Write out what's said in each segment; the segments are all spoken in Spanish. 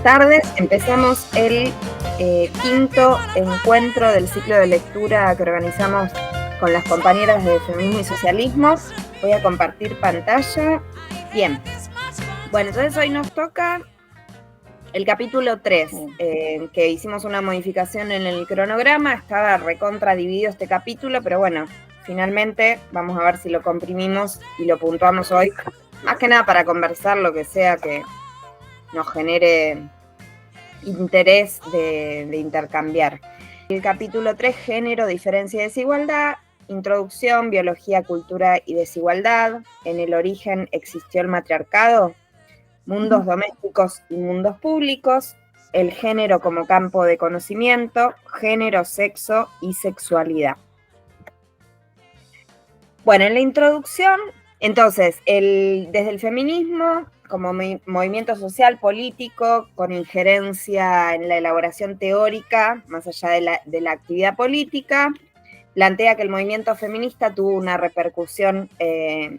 Buenas tardes, empezamos el quinto encuentro del ciclo de lectura que organizamos con las compañeras de Feminismo y Socialismo. Voy a compartir pantalla. Bien, bueno, entonces hoy nos toca el capítulo 3, que hicimos una modificación en el cronograma, estaba recontra dividido este capítulo, pero bueno, finalmente vamos a ver si lo comprimimos y lo puntuamos hoy, más que nada para conversar lo que sea que nos genere interés de intercambiar. El capítulo 3, género, diferencia y desigualdad, introducción, biología, cultura y desigualdad, en el origen existió el matriarcado, mundos domésticos y mundos públicos, el género como campo de conocimiento, género, sexo y sexualidad. Bueno, en la introducción, entonces, desde el feminismo como movimiento social político con injerencia en la elaboración teórica, más allá de la actividad política, plantea que el movimiento feminista tuvo una repercusión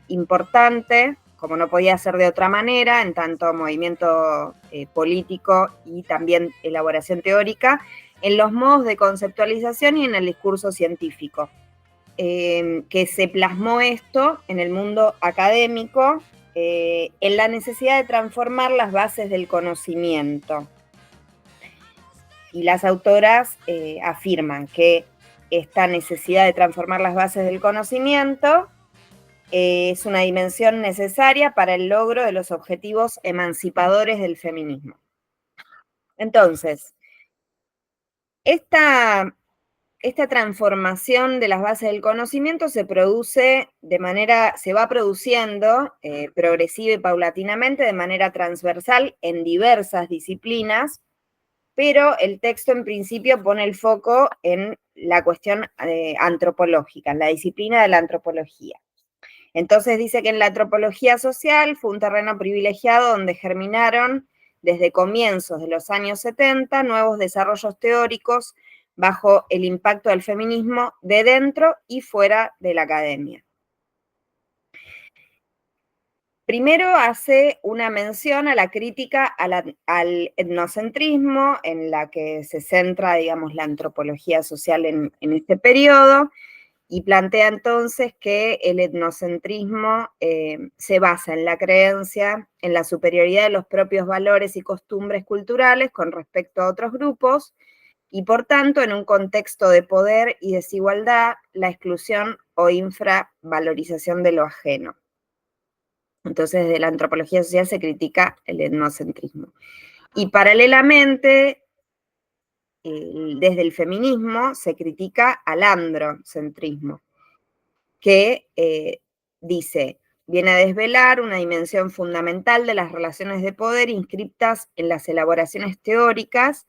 importante, como no podía ser de otra manera, en tanto movimiento político y también elaboración teórica, en los modos de conceptualización y en el discurso científico. Que se plasmó esto en el mundo académico, en la necesidad de transformar las bases del conocimiento. Y las autoras afirman que esta necesidad de transformar las bases del conocimiento es una dimensión necesaria para el logro de los objetivos emancipadores del feminismo. Entonces, esta transformación de las bases del conocimiento se va produciendo progresiva y paulatinamente de manera transversal en diversas disciplinas, pero el texto en principio pone el foco en la cuestión antropológica, en la disciplina de la antropología. Entonces dice que en la antropología social fue un terreno privilegiado donde germinaron desde comienzos de los años 70 nuevos desarrollos teóricos bajo el impacto del feminismo de dentro y fuera de la academia. Primero hace una mención a la crítica al etnocentrismo, en la que se centra, digamos, la antropología social en este periodo, y plantea entonces que el etnocentrismo se basa en la creencia en la superioridad de los propios valores y costumbres culturales con respecto a otros grupos, y por tanto, en un contexto de poder y desigualdad, la exclusión o infravalorización de lo ajeno. Entonces, desde la antropología social se critica el etnocentrismo. Y paralelamente, desde el feminismo se critica al androcentrismo, que viene a desvelar una dimensión fundamental de las relaciones de poder inscriptas en las elaboraciones teóricas,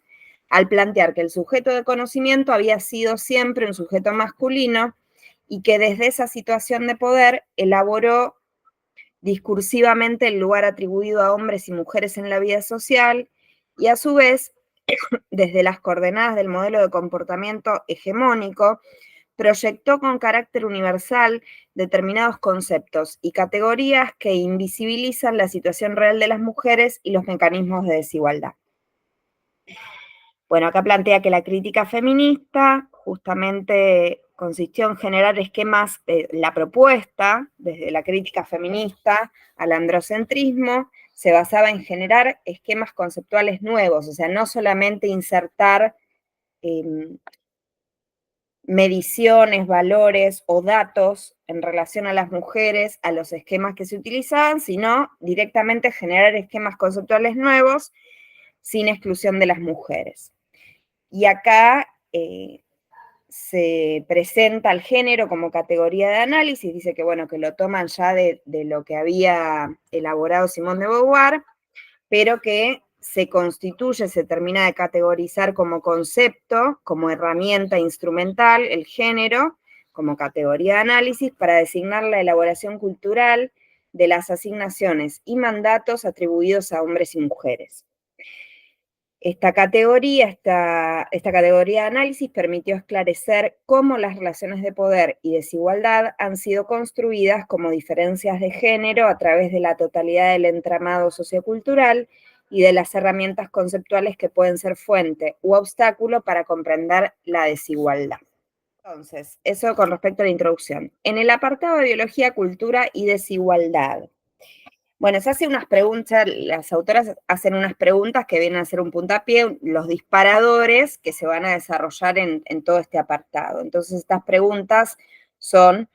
al plantear que el sujeto de conocimiento había sido siempre un sujeto masculino y que desde esa situación de poder elaboró discursivamente el lugar atribuido a hombres y mujeres en la vida social y a su vez, desde las coordenadas del modelo de comportamiento hegemónico, proyectó con carácter universal determinados conceptos y categorías que invisibilizan la situación real de las mujeres y los mecanismos de desigualdad. Bueno, acá plantea que la crítica feminista justamente consistió en generar esquemas, la propuesta desde la crítica feminista al androcentrismo se basaba en generar esquemas conceptuales nuevos, o sea, no solamente insertar mediciones, valores o datos en relación a las mujeres, a los esquemas que se utilizaban, sino directamente generar esquemas conceptuales nuevos sin exclusión de las mujeres. Y acá se presenta al género como categoría de análisis, dice que, bueno, que lo toman ya de lo que había elaborado Simone de Beauvoir, pero que se constituye, se termina de categorizar como concepto, como herramienta instrumental, el género, como categoría de análisis, para designar la elaboración cultural de las asignaciones y mandatos atribuidos a hombres y mujeres. Esta categoría de análisis permitió esclarecer cómo las relaciones de poder y desigualdad han sido construidas como diferencias de género a través de la totalidad del entramado sociocultural y de las herramientas conceptuales que pueden ser fuente u obstáculo para comprender la desigualdad. Entonces, eso con respecto a la introducción. En el apartado de biología, cultura y desigualdad. Bueno, se hace unas preguntas, las autoras hacen unas preguntas que vienen a ser un puntapié, los disparadores que se van a desarrollar en todo este apartado. Entonces, estas preguntas son: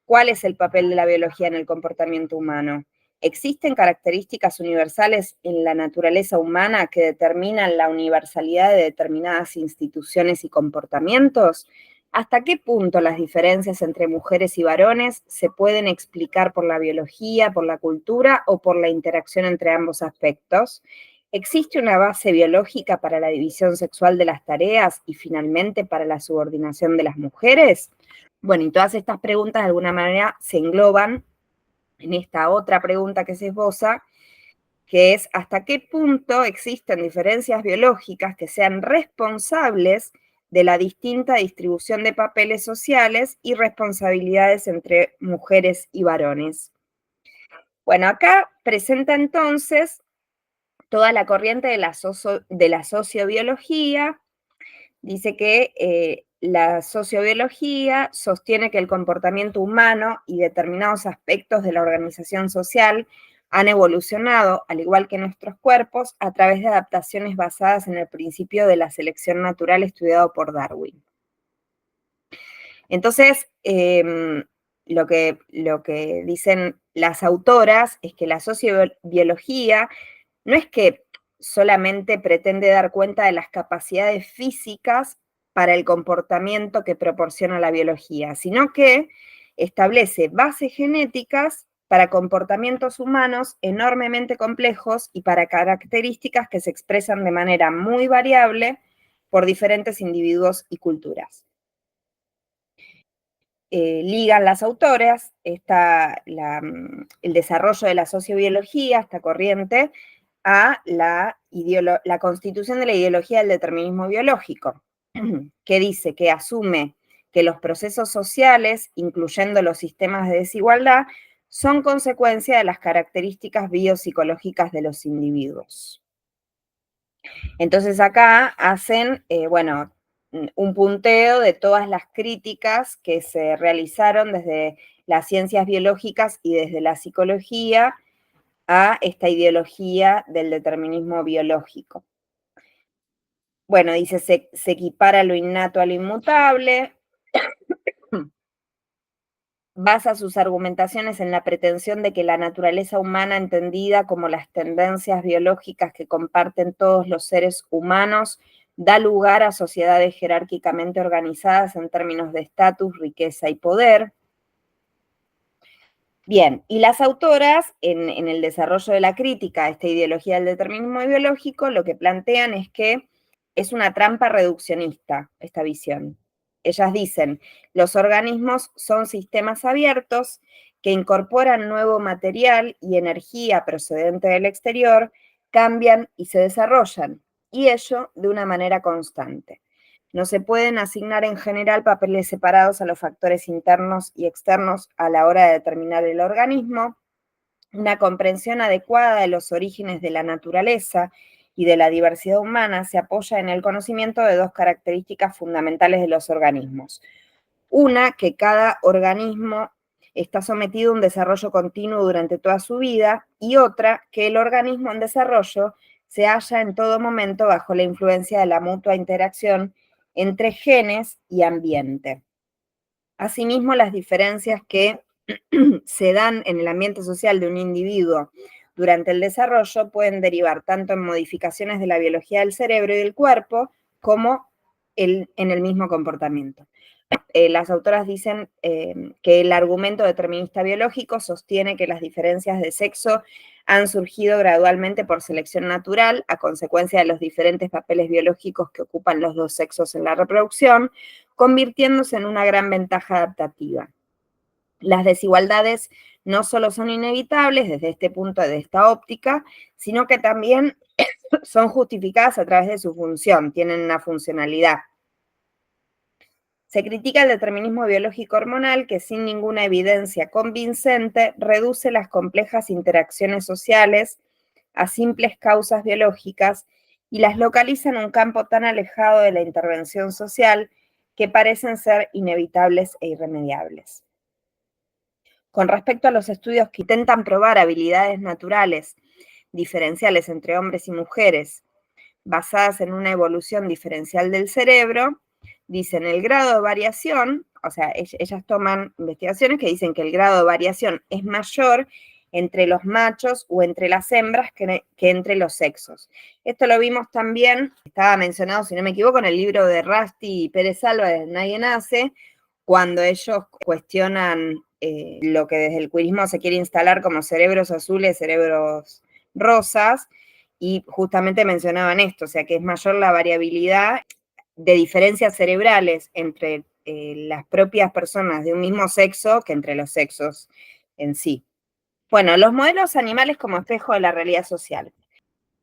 ¿cuál es el papel de la biología en el comportamiento humano? ¿Existen características universales en la naturaleza humana que determinan la universalidad de determinadas instituciones y comportamientos? ¿Hasta qué punto las diferencias entre mujeres y varones se pueden explicar por la biología, por la cultura o por la interacción entre ambos aspectos? ¿Existe una base biológica para la división sexual de las tareas y finalmente para la subordinación de las mujeres? Bueno, y todas estas preguntas de alguna manera se engloban en esta otra pregunta que se esboza, que es: ¿hasta qué punto existen diferencias biológicas que sean responsables de la distinta distribución de papeles sociales y responsabilidades entre mujeres y varones? Bueno, acá presenta entonces toda la corriente de la sociobiología. Dice que la sociobiología sostiene que el comportamiento humano y determinados aspectos de la organización social han evolucionado, al igual que nuestros cuerpos, a través de adaptaciones basadas en el principio de la selección natural estudiado por Darwin. Entonces, lo que dicen las autoras es que la sociobiología no es que solamente pretende dar cuenta de las capacidades físicas para el comportamiento que proporciona la biología, sino que establece bases genéticas para comportamientos humanos enormemente complejos y para características que se expresan de manera muy variable por diferentes individuos y culturas. Ligan las autoras el desarrollo de la sociobiología, esta corriente, a la constitución de la ideología del determinismo biológico, que dice que asume que los procesos sociales, incluyendo los sistemas de desigualdad, son consecuencia de las características biopsicológicas de los individuos. Entonces acá hacen, un punteo de todas las críticas que se realizaron desde las ciencias biológicas y desde la psicología a esta ideología del determinismo biológico. Bueno, dice, se equipara lo innato a lo inmutable, basa sus argumentaciones en la pretensión de que la naturaleza humana, entendida como las tendencias biológicas que comparten todos los seres humanos, da lugar a sociedades jerárquicamente organizadas en términos de estatus, riqueza y poder. Bien, y las autoras, en el desarrollo de la crítica a esta ideología del determinismo biológico, lo que plantean es que es una trampa reduccionista esta visión. Ellas dicen: los organismos son sistemas abiertos que incorporan nuevo material y energía procedente del exterior, cambian y se desarrollan, y ello de una manera constante. No se pueden asignar en general papeles separados a los factores internos y externos a la hora de determinar el organismo. Una comprensión adecuada de los orígenes de la naturaleza y de la diversidad humana se apoya en el conocimiento de dos características fundamentales de los organismos. Una, que cada organismo está sometido a un desarrollo continuo durante toda su vida, y otra, que el organismo en desarrollo se halla en todo momento bajo la influencia de la mutua interacción entre genes y ambiente. Asimismo, las diferencias que se dan en el ambiente social de un individuo durante el desarrollo pueden derivar tanto en modificaciones de la biología del cerebro y del cuerpo como en el mismo comportamiento. Las autoras dicen que el argumento determinista biológico sostiene que las diferencias de sexo han surgido gradualmente por selección natural a consecuencia de los diferentes papeles biológicos que ocupan los dos sexos en la reproducción, convirtiéndose en una gran ventaja adaptativa. Las desigualdades no solo son inevitables desde este punto de esta óptica, sino que también son justificadas a través de su función, tienen una funcionalidad. Se critica el determinismo biológico hormonal que, sin ninguna evidencia convincente, reduce las complejas interacciones sociales a simples causas biológicas y las localiza en un campo tan alejado de la intervención social que parecen ser inevitables e irremediables. Con respecto a los estudios que intentan probar habilidades naturales diferenciales entre hombres y mujeres basadas en una evolución diferencial del cerebro, dicen el grado de variación, o sea, ellas toman investigaciones que dicen que el grado de variación es mayor entre los machos o entre las hembras que entre los sexos. Esto lo vimos también, estaba mencionado, si no me equivoco, en el libro de Rasti y Pérez Álvarez, Nadie nace, cuando ellos cuestionan lo que desde el queerismo se quiere instalar como cerebros azules, cerebros rosas, y justamente mencionaban esto, o sea que es mayor la variabilidad de diferencias cerebrales entre las propias personas de un mismo sexo que entre los sexos en sí. Bueno, los modelos animales como espejo de la realidad social.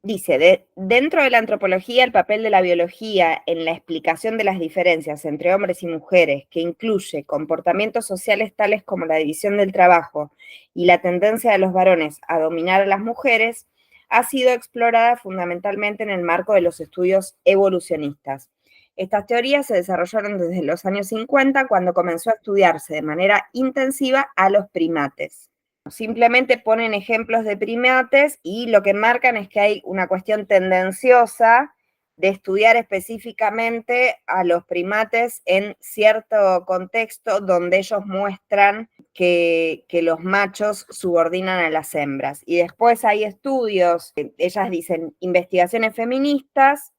Dice, dentro de la antropología, el papel de la biología en la explicación de las diferencias entre hombres y mujeres, que incluye comportamientos sociales tales como la división del trabajo y la tendencia de los varones a dominar a las mujeres, ha sido explorada fundamentalmente en el marco de los estudios evolucionistas. Estas teorías se desarrollaron desde los años 50, cuando comenzó a estudiarse de manera intensiva a los primates. Simplemente ponen ejemplos de primates y lo que marcan es que hay una cuestión tendenciosa de estudiar específicamente a los primates en cierto contexto donde ellos muestran que los machos subordinan a las hembras. Y después hay estudios, ellas dicen investigaciones feministas,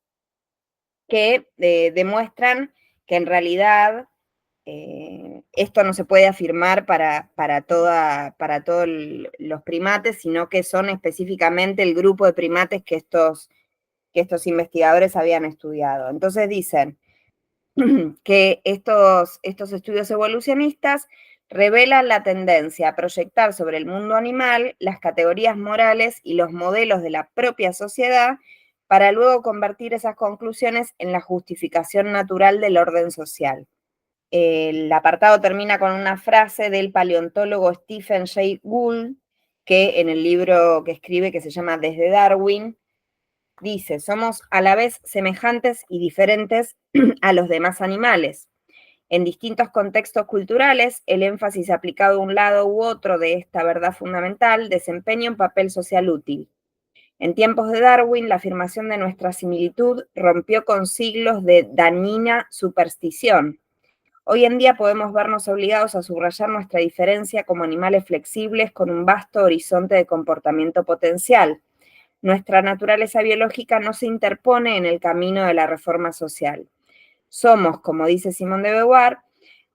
que demuestran que en realidad esto no se puede afirmar para todos los primates, sino que son específicamente el grupo de primates que estos investigadores habían estudiado. Entonces dicen que estos estudios evolucionistas revelan la tendencia a proyectar sobre el mundo animal las categorías morales y los modelos de la propia sociedad para luego convertir esas conclusiones en la justificación natural del orden social. El apartado termina con una frase del paleontólogo Stephen Jay Gould, que en el libro que escribe, que se llama Desde Darwin, dice: somos a la vez semejantes y diferentes a los demás animales. En distintos contextos culturales, el énfasis aplicado a un lado u otro de esta verdad fundamental desempeña un papel social útil. En tiempos de Darwin, la afirmación de nuestra similitud rompió con siglos de dañina superstición. Hoy en día podemos vernos obligados a subrayar nuestra diferencia como animales flexibles con un vasto horizonte de comportamiento potencial. Nuestra naturaleza biológica no se interpone en el camino de la reforma social. Somos, como dice Simone de Beauvoir,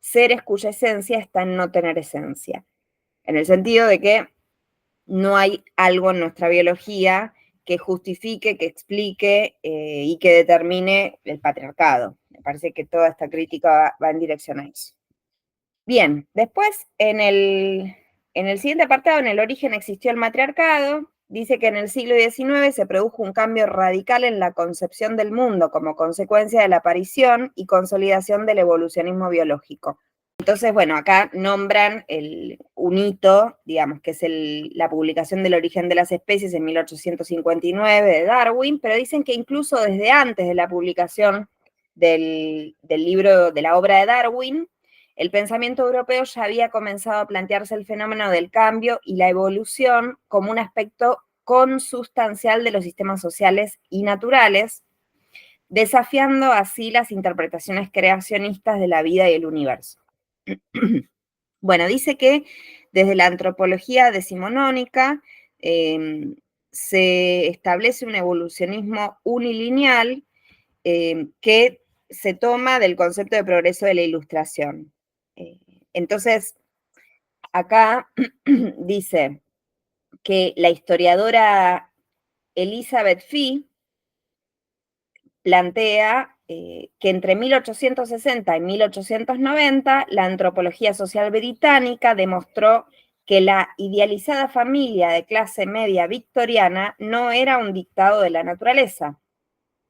seres cuya esencia está en no tener esencia. En el sentido de que no hay algo en nuestra biología que justifique, que explique y que determine el patriarcado. Me parece que toda esta crítica va en dirección a eso. Bien, después en el siguiente apartado, en el origen existió el matriarcado, dice que en el siglo XIX se produjo un cambio radical en la concepción del mundo como consecuencia de la aparición y consolidación del evolucionismo biológico. Entonces, bueno, acá nombran un hito, digamos, que es la publicación del origen de las especies en 1859 de Darwin, pero dicen que incluso desde antes de la publicación del libro, de la obra de Darwin, el pensamiento europeo ya había comenzado a plantearse el fenómeno del cambio y la evolución como un aspecto consustancial de los sistemas sociales y naturales, desafiando así las interpretaciones creacionistas de la vida y el universo. Bueno, dice que desde la antropología decimonónica se establece un evolucionismo unilineal que se toma del concepto de progreso de la Ilustración. Entonces, acá dice que la historiadora Elizabeth Fee plantea que entre 1860 y 1890 la antropología social británica demostró que la idealizada familia de clase media victoriana no era un dictado de la naturaleza.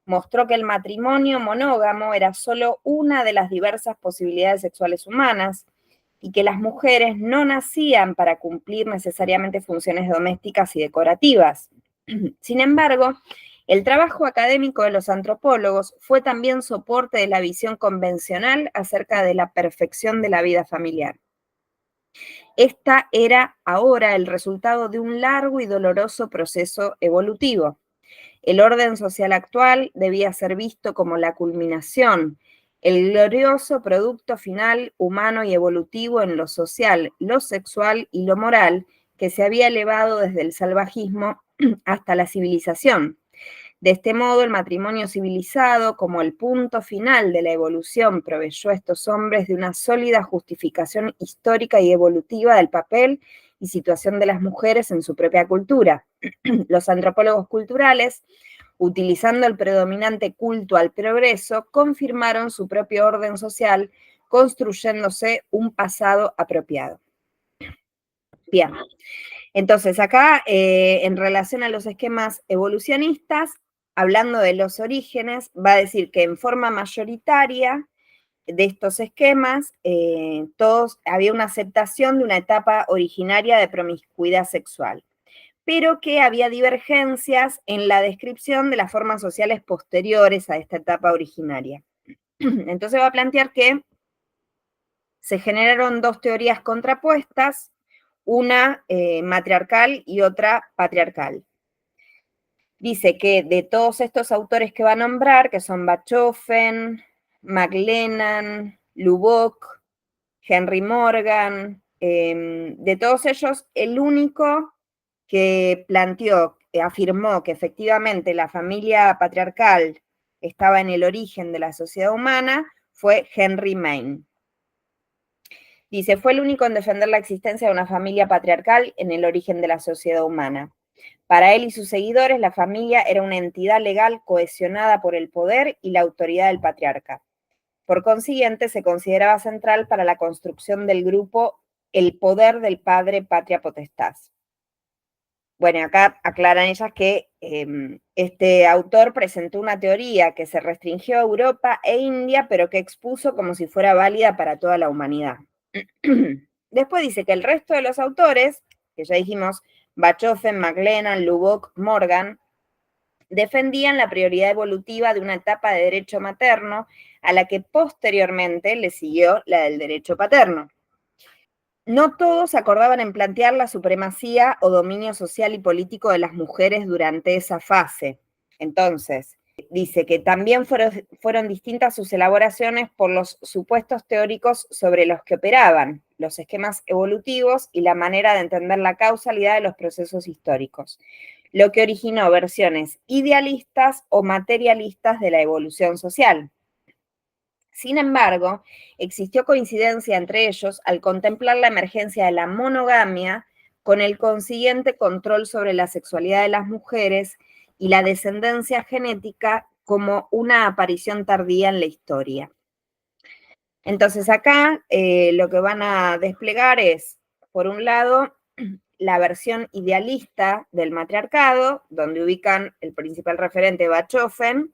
Mostró que el matrimonio monógamo era solo una de las diversas posibilidades sexuales humanas y que las mujeres no nacían para cumplir necesariamente funciones domésticas y decorativas. Sin embargo, el trabajo académico de los antropólogos fue también soporte de la visión convencional acerca de la perfección de la vida familiar. Esta era ahora el resultado de un largo y doloroso proceso evolutivo. El orden social actual debía ser visto como la culminación, el glorioso producto final humano y evolutivo en lo social, lo sexual y lo moral que se había elevado desde el salvajismo hasta la civilización. De este modo, el matrimonio civilizado, como el punto final de la evolución, proveyó a estos hombres de una sólida justificación histórica y evolutiva del papel y situación de las mujeres en su propia cultura. Los antropólogos culturales, utilizando el predominante culto al progreso, confirmaron su propio orden social, construyéndose un pasado apropiado. Bien, entonces acá, en relación a los esquemas evolucionistas, hablando de los orígenes, va a decir que en forma mayoritaria de estos esquemas, había una aceptación de una etapa originaria de promiscuidad sexual, pero que había divergencias en la descripción de las formas sociales posteriores a esta etapa originaria. Entonces va a plantear que se generaron dos teorías contrapuestas, una matriarcal y otra patriarcal. Dice que de todos estos autores que va a nombrar, que son Bachofen, McLennan, Lubbock, Henry Morgan, de todos ellos, el único que planteó, afirmó que efectivamente la familia patriarcal estaba en el origen de la sociedad humana, fue Henry Maine. Dice, fue el único en defender la existencia de una familia patriarcal en el origen de la sociedad humana. Para él y sus seguidores, la familia era una entidad legal cohesionada por el poder y la autoridad del patriarca. Por consiguiente, se consideraba central para la construcción del grupo el poder del padre patria potestad. Bueno, acá aclaran ellas que este autor presentó una teoría que se restringió a Europa e India, pero que expuso como si fuera válida para toda la humanidad. Después dice que el resto de los autores, que ya dijimos, Bachofen, McLennan, Lubbock, Morgan, defendían la prioridad evolutiva de una etapa de derecho materno a la que posteriormente le siguió la del derecho paterno. No todos acordaban en plantear la supremacía o dominio social y político de las mujeres durante esa fase. Entonces, dice que también fueron distintas sus elaboraciones por los supuestos teóricos sobre los que operaban, los esquemas evolutivos y la manera de entender la causalidad de los procesos históricos, lo que originó versiones idealistas o materialistas de la evolución social. Sin embargo, existió coincidencia entre ellos al contemplar la emergencia de la monogamia con el consiguiente control sobre la sexualidad de las mujeres y la descendencia genética como una aparición tardía en la historia. Entonces acá lo que van a desplegar es, por un lado, la versión idealista del matriarcado, donde ubican el principal referente Bachofen,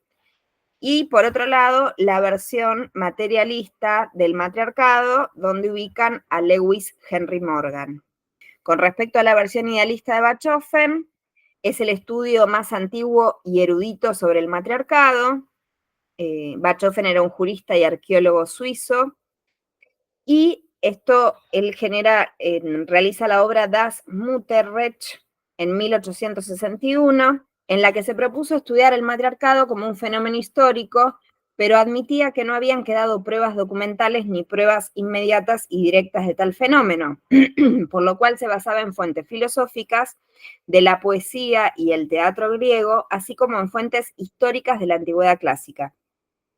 y por otro lado, la versión materialista del matriarcado, donde ubican a Lewis Henry Morgan. Con respecto a la versión idealista de Bachofen, es el estudio más antiguo y erudito sobre el matriarcado. Bachofen era un jurista y arqueólogo suizo, y él realiza la obra Das Mutterrecht en 1861, en la que se propuso estudiar el matriarcado como un fenómeno histórico, pero admitía que no habían quedado pruebas documentales ni pruebas inmediatas y directas de tal fenómeno, por lo cual se basaba en fuentes filosóficas de la poesía y el teatro griego, así como en fuentes históricas de la antigüedad clásica.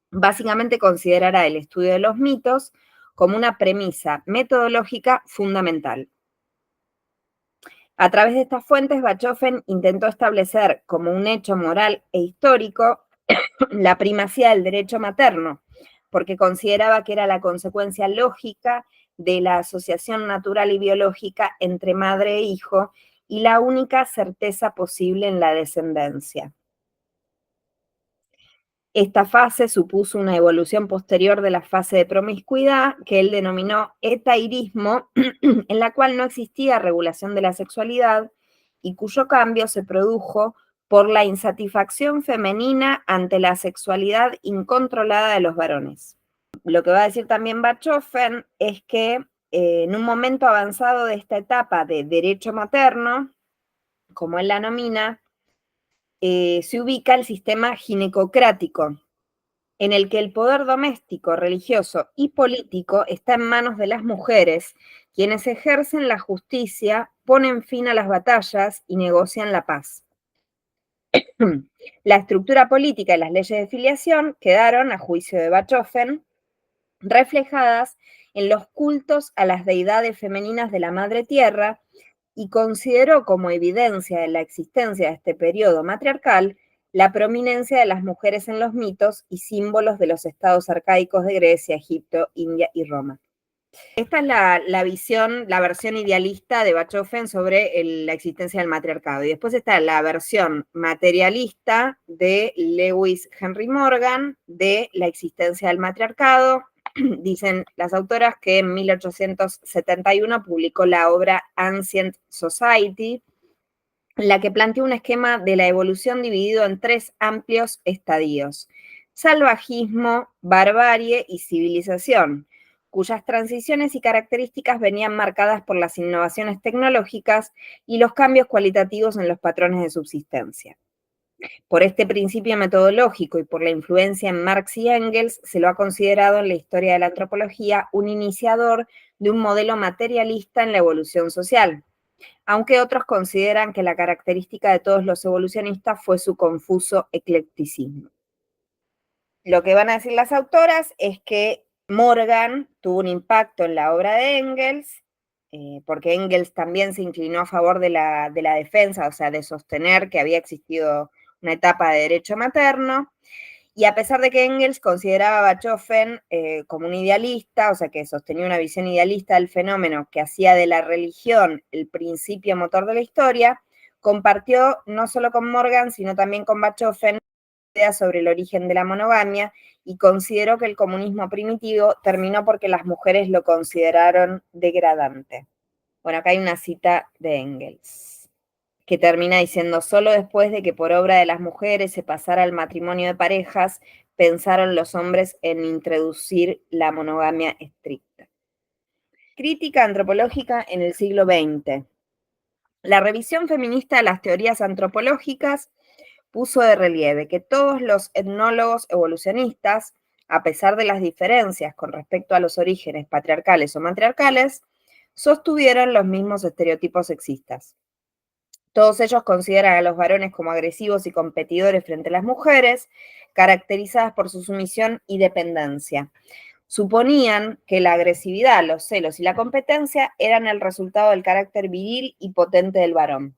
Básicamente considerará el estudio de los mitos como una premisa metodológica fundamental. A través de estas fuentes, Bachofen intentó establecer como un hecho moral e histórico la primacía del derecho materno, porque consideraba que era la consecuencia lógica de la asociación natural y biológica entre madre e hijo y la única certeza posible en la descendencia. Esta fase supuso una evolución posterior de la fase de promiscuidad, que él denominó etairismo, en la cual no existía regulación de la sexualidad y cuyo cambio se produjo por la insatisfacción femenina ante la sexualidad incontrolada de los varones. Lo que va a decir también Bachofen es que en un momento avanzado de esta etapa de derecho materno, como él la nomina, se ubica el sistema ginecocrático, en el que el poder doméstico, religioso y político está en manos de las mujeres, quienes ejercen la justicia, ponen fin a las batallas y negocian la paz. La estructura política y las leyes de filiación quedaron, a juicio de Bachofen, reflejadas en los cultos a las deidades femeninas de la Madre Tierra y consideró como evidencia de la existencia de este periodo matriarcal la prominencia de las mujeres en los mitos y símbolos de los estados arcaicos de Grecia, Egipto, India y Roma. Esta es la visión, la versión idealista de Bachofen sobre la existencia del matriarcado. Y después está la versión materialista de Lewis Henry Morgan de la existencia del matriarcado. Dicen las autoras que en 1871 publicó la obra Ancient Society, en la que planteó un esquema de la evolución dividido en 3 amplios estadios: salvajismo, barbarie y civilización, cuyas transiciones y características venían marcadas por las innovaciones tecnológicas y los cambios cualitativos en los patrones de subsistencia. Por este principio metodológico y por la influencia en Marx y Engels, se lo ha considerado en la historia de la antropología un iniciador de un modelo materialista en la evolución social, aunque otros consideran que la característica de todos los evolucionistas fue su confuso eclecticismo. Lo que van a decir las autoras es que Morgan tuvo un impacto en la obra de Engels, porque Engels también se inclinó a favor de la defensa, o sea, de sostener que había existido una etapa de derecho materno, y a pesar de que Engels consideraba a Bachofen como un idealista, o sea, que sostenía una visión idealista del fenómeno que hacía de la religión el principio motor de la historia, compartió no solo con Morgan, sino también con Bachofen ideas sobre el origen de la monogamia y consideró que el comunismo primitivo terminó porque las mujeres lo consideraron degradante. Bueno, acá hay una cita de Engels, que termina diciendo: solo después de que por obra de las mujeres se pasara al matrimonio de parejas, pensaron los hombres en introducir la monogamia estricta. Crítica antropológica en el siglo XX. La revisión feminista de las teorías antropológicas puso de relieve que todos los etnólogos evolucionistas, a pesar de las diferencias con respecto a los orígenes patriarcales o matriarcales, sostuvieron los mismos estereotipos sexistas. Todos ellos consideran a los varones como agresivos y competidores frente a las mujeres, caracterizadas por su sumisión y dependencia. Suponían que la agresividad, los celos y la competencia eran el resultado del carácter viril y potente del varón,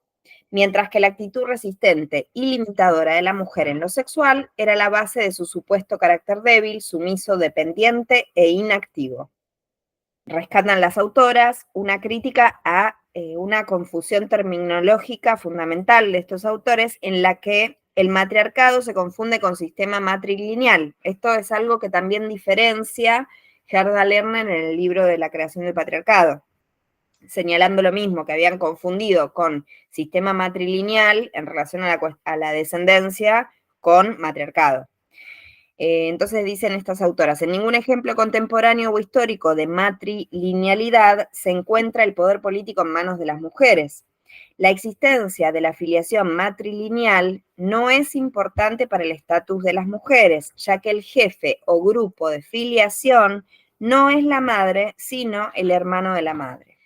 mientras que la actitud resistente y limitadora de la mujer en lo sexual era la base de su supuesto carácter débil, sumiso, dependiente e inactivo. Rescatan las autoras una crítica a una confusión terminológica fundamental de estos autores, en la que el matriarcado se confunde con sistema matrilineal. Esto es algo que también diferencia Gerda Lerner en el libro de la creación del patriarcado, señalando lo mismo, que habían confundido con sistema matrilineal en relación a la descendencia con matriarcado. Entonces dicen estas autoras: en ningún ejemplo contemporáneo o histórico de matrilinealidad se encuentra el poder político en manos de las mujeres. La existencia de la filiación matrilineal no es importante para el estatus de las mujeres, ya que el jefe o grupo de filiación no es la madre, sino el hermano de la madre.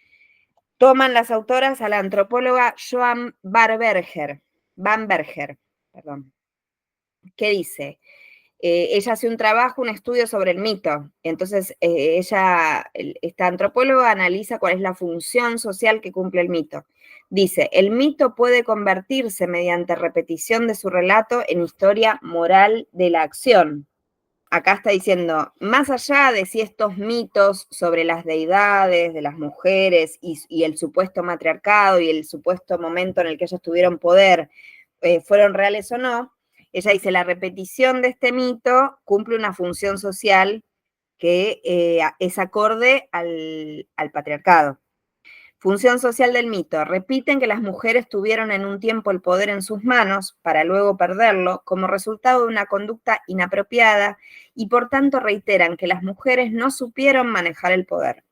Toman las autoras a la antropóloga Joan Bamberger, que dice: ella hace un trabajo, un estudio sobre el mito. Entonces, esta antropóloga analiza cuál es la función social que cumple el mito. Dice: el mito puede convertirse mediante repetición de su relato en historia moral de la acción. Acá está diciendo, más allá de si estos mitos sobre las deidades, de las mujeres y el supuesto matriarcado y el supuesto momento en el que ellos tuvieron poder fueron reales o no, ella dice: la repetición de este mito cumple una función social que es acorde al patriarcado. Función social del mito. Repiten que las mujeres tuvieron en un tiempo el poder en sus manos para luego perderlo como resultado de una conducta inapropiada y por tanto reiteran que las mujeres no supieron manejar el poder.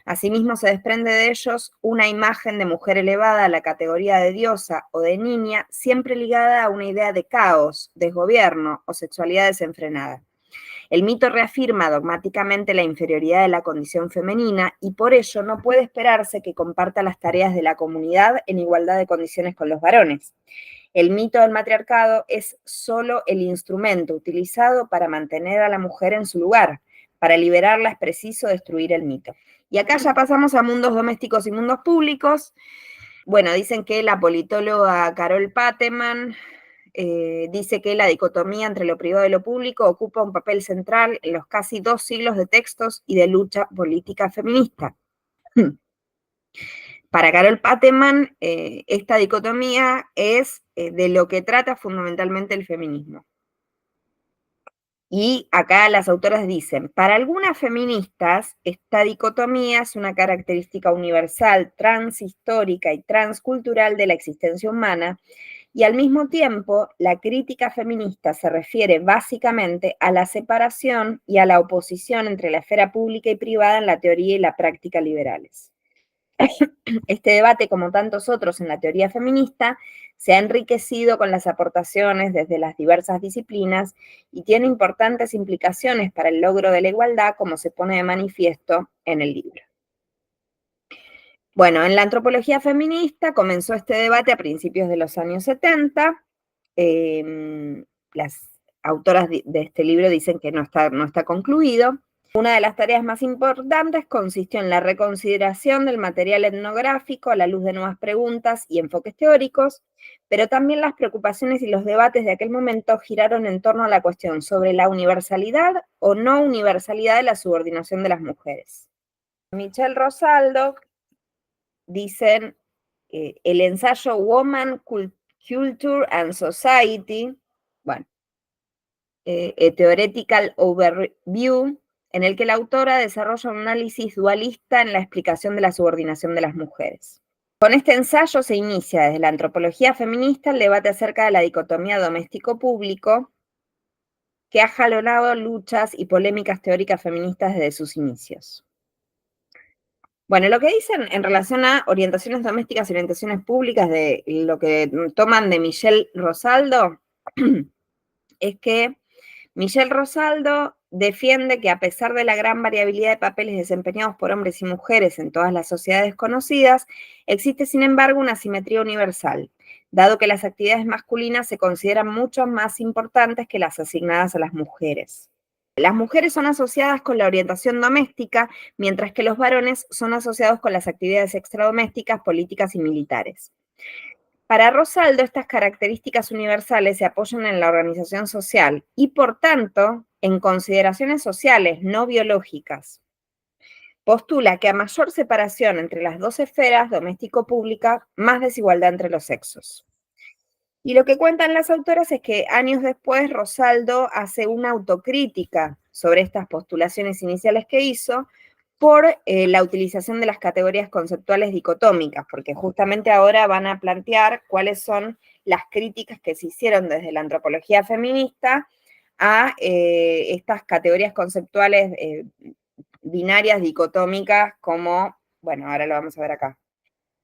Asimismo, se desprende de ellos una imagen de mujer elevada a la categoría de diosa o de niña, siempre ligada a una idea de caos, desgobierno o sexualidad desenfrenada. El mito reafirma dogmáticamente la inferioridad de la condición femenina y por ello no puede esperarse que comparta las tareas de la comunidad en igualdad de condiciones con los varones. El mito del matriarcado es solo el instrumento utilizado para mantener a la mujer en su lugar. Para liberarla es preciso destruir el mito. Y acá ya pasamos a mundos domésticos y mundos públicos. Bueno, dicen que la politóloga Carol Pateman dice que la dicotomía entre lo privado y lo público ocupa un papel central en los casi 2 siglos de textos y de lucha política feminista. Para Carol Pateman, esta dicotomía es de lo que trata fundamentalmente el feminismo. Y acá las autoras dicen, para algunas feministas, esta dicotomía es una característica universal, transhistórica y transcultural de la existencia humana, y al mismo tiempo, la crítica feminista se refiere básicamente a la separación y a la oposición entre la esfera pública y privada en la teoría y la práctica liberales. Este debate, como tantos otros en la teoría feminista, se ha enriquecido con las aportaciones desde las diversas disciplinas y tiene importantes implicaciones para el logro de la igualdad, como se pone de manifiesto en el libro. Bueno, en la antropología feminista comenzó este debate a principios de los años 70. Las autoras de este libro dicen que no está concluido. Una de las tareas más importantes consistió en la reconsideración del material etnográfico a la luz de nuevas preguntas y enfoques teóricos, pero también las preocupaciones y los debates de aquel momento giraron en torno a la cuestión sobre la universalidad o no universalidad de la subordinación de las mujeres. Michelle Rosaldo dicen el ensayo Woman, Culture and Society, bueno, a Theoretical Overview, en el que la autora desarrolla un análisis dualista en la explicación de la subordinación de las mujeres. Con este ensayo se inicia desde la antropología feminista el debate acerca de la dicotomía doméstico-público, que ha jalonado luchas y polémicas teóricas feministas desde sus inicios. Bueno, lo que dicen en relación a orientaciones domésticas y orientaciones públicas, de lo que toman de Michelle Rosaldo, es que Michelle Rosaldo defiende que a pesar de la gran variabilidad de papeles desempeñados por hombres y mujeres en todas las sociedades conocidas, existe sin embargo una simetría universal, dado que las actividades masculinas se consideran mucho más importantes que las asignadas a las mujeres. Las mujeres son asociadas con la orientación doméstica, mientras que los varones son asociados con las actividades extradomésticas, políticas y militares. Para Rosaldo, estas características universales se apoyan en la organización social y, por tanto, en consideraciones sociales, no biológicas. Postula que a mayor separación entre las dos esferas, doméstico-pública, más desigualdad entre los sexos. Y lo que cuentan las autoras es que años después Rosaldo hace una autocrítica sobre estas postulaciones iniciales que hizo por la utilización de las categorías conceptuales dicotómicas, porque justamente ahora van a plantear cuáles son las críticas que se hicieron desde la antropología feminista a estas categorías conceptuales binarias, dicotómicas, como, bueno, ahora lo vamos a ver acá,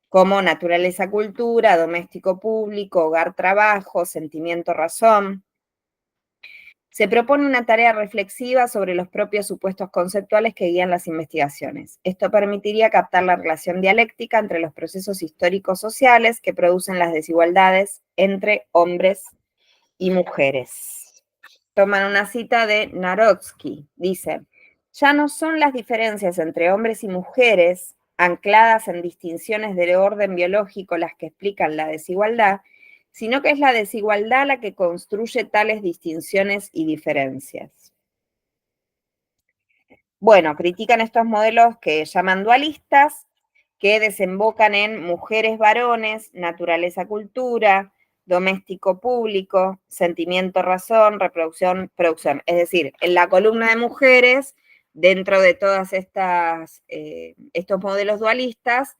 como naturaleza, cultura, doméstico, público, hogar, trabajo, sentimiento, razón. Se propone una tarea reflexiva sobre los propios supuestos conceptuales que guían las investigaciones. Esto permitiría captar la relación dialéctica entre los procesos históricos sociales que producen las desigualdades entre hombres y mujeres. Toman una cita de Narodsky. Dice, ya no son las diferencias entre hombres y mujeres ancladas en distinciones de orden biológico las que explican la desigualdad, sino que es la desigualdad la que construye tales distinciones y diferencias. Bueno, critican estos modelos que llaman dualistas, que desembocan en mujeres, varones, naturaleza, cultura, doméstico, público, sentimiento, razón, reproducción, producción. Es decir, en la columna de mujeres, dentro de todas estos modelos dualistas,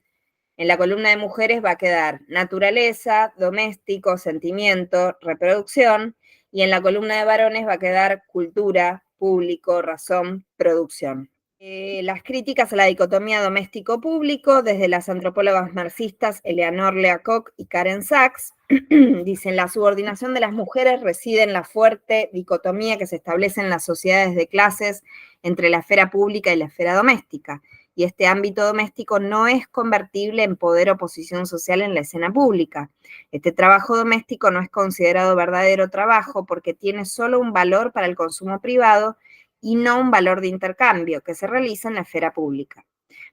En la columna de mujeres va a quedar naturaleza, doméstico, sentimiento, reproducción, y en la columna de varones va a quedar cultura, público, razón, producción. Las críticas a la dicotomía doméstico-público, desde las antropólogas marxistas Eleanor Leacock y Karen Sachs, dicen: la subordinación de las mujeres reside en la fuerte dicotomía que se establece en las sociedades de clases entre la esfera pública y la esfera doméstica, y este ámbito doméstico no es convertible en poder o posición social en la escena pública. Este trabajo doméstico no es considerado verdadero trabajo porque tiene solo un valor para el consumo privado y no un valor de intercambio que se realiza en la esfera pública.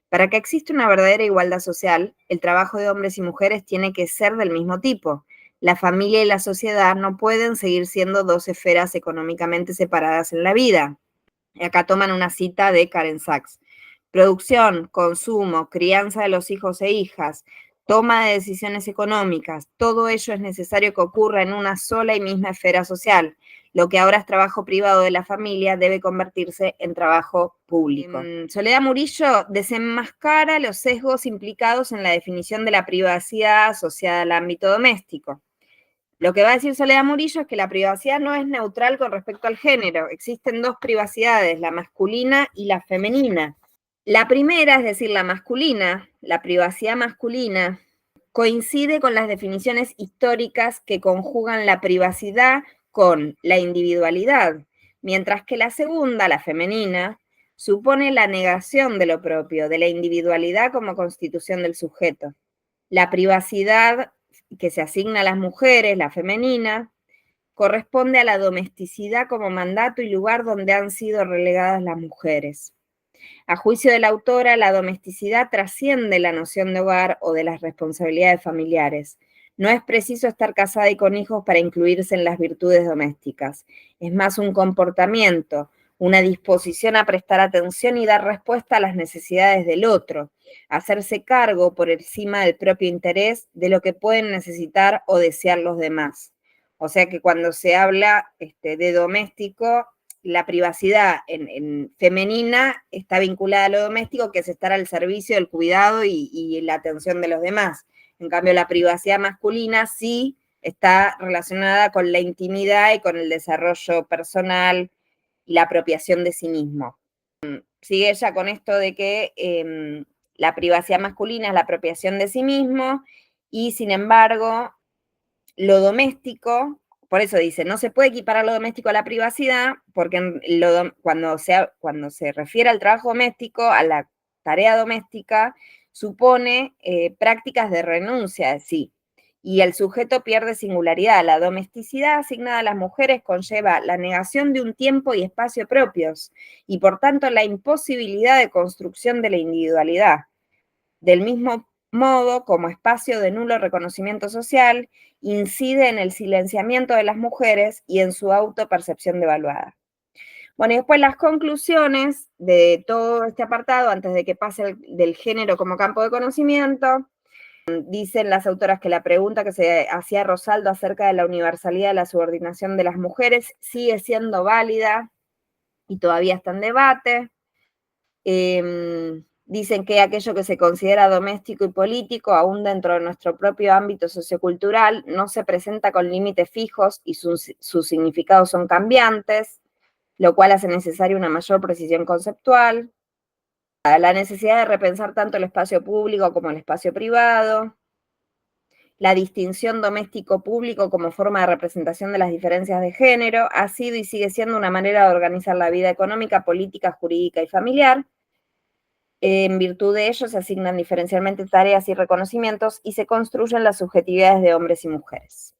Para que exista una verdadera igualdad social, el trabajo de hombres y mujeres tiene que ser del mismo tipo. La familia y la sociedad no pueden seguir siendo dos esferas económicamente separadas en la vida. Y acá toman una cita de Karen Sachs. Producción, consumo, crianza de los hijos e hijas, toma de decisiones económicas, todo ello es necesario que ocurra en una sola y misma esfera social. Lo que ahora es trabajo privado de la familia debe convertirse en trabajo público. Soledad Murillo desenmascara los sesgos implicados en la definición de la privacidad asociada al ámbito doméstico. Lo que va a decir Soledad Murillo es que la privacidad no es neutral con respecto al género. Existen dos privacidades, la masculina y la femenina. La primera, es decir, la masculina, la privacidad masculina, coincide con las definiciones históricas que conjugan la privacidad con la individualidad, mientras que la segunda, la femenina, supone la negación de lo propio, de la individualidad como constitución del sujeto. La privacidad que se asigna a las mujeres, la femenina, corresponde a la domesticidad como mandato y lugar donde han sido relegadas las mujeres. A juicio de la autora, la domesticidad trasciende la noción de hogar o de las responsabilidades familiares. No es preciso estar casada y con hijos para incluirse en las virtudes domésticas. Es más un comportamiento, una disposición a prestar atención y dar respuesta a las necesidades del otro, hacerse cargo por encima del propio interés de lo que pueden necesitar o desear los demás. O sea que cuando se habla de doméstico, la privacidad en femenina está vinculada a lo doméstico, que es estar al servicio del cuidado y la atención de los demás. En cambio, la privacidad masculina sí está relacionada con la intimidad y con el desarrollo personal y la apropiación de sí mismo. Sigue ella con esto de que la privacidad masculina es la apropiación de sí mismo y, sin embargo, lo doméstico, por eso dice, no se puede equiparar lo doméstico a la privacidad, porque cuando se refiere al trabajo doméstico, a la tarea doméstica, supone prácticas de renuncia, sí, y el sujeto pierde singularidad. La domesticidad asignada a las mujeres conlleva la negación de un tiempo y espacio propios, y por tanto la imposibilidad de construcción de la individualidad. Del mismo modo, como espacio de nulo reconocimiento social, incide en el silenciamiento de las mujeres y en su autopercepción devaluada. Bueno, y después las conclusiones de todo este apartado, antes de que pase del género como campo de conocimiento. Dicen las autoras que la pregunta que se hacía Rosaldo acerca de la universalidad de la subordinación de las mujeres sigue siendo válida y todavía está en debate. Dicen que aquello que se considera doméstico y político, aún dentro de nuestro propio ámbito sociocultural, no se presenta con límites fijos y sus significados son cambiantes, lo cual hace necesaria una mayor precisión conceptual. La necesidad de repensar tanto el espacio público como el espacio privado. La distinción doméstico-público como forma de representación de las diferencias de género ha sido y sigue siendo una manera de organizar la vida económica, política, jurídica y familiar. En virtud de ello se asignan diferencialmente tareas y reconocimientos y se construyen las subjetividades de hombres y mujeres.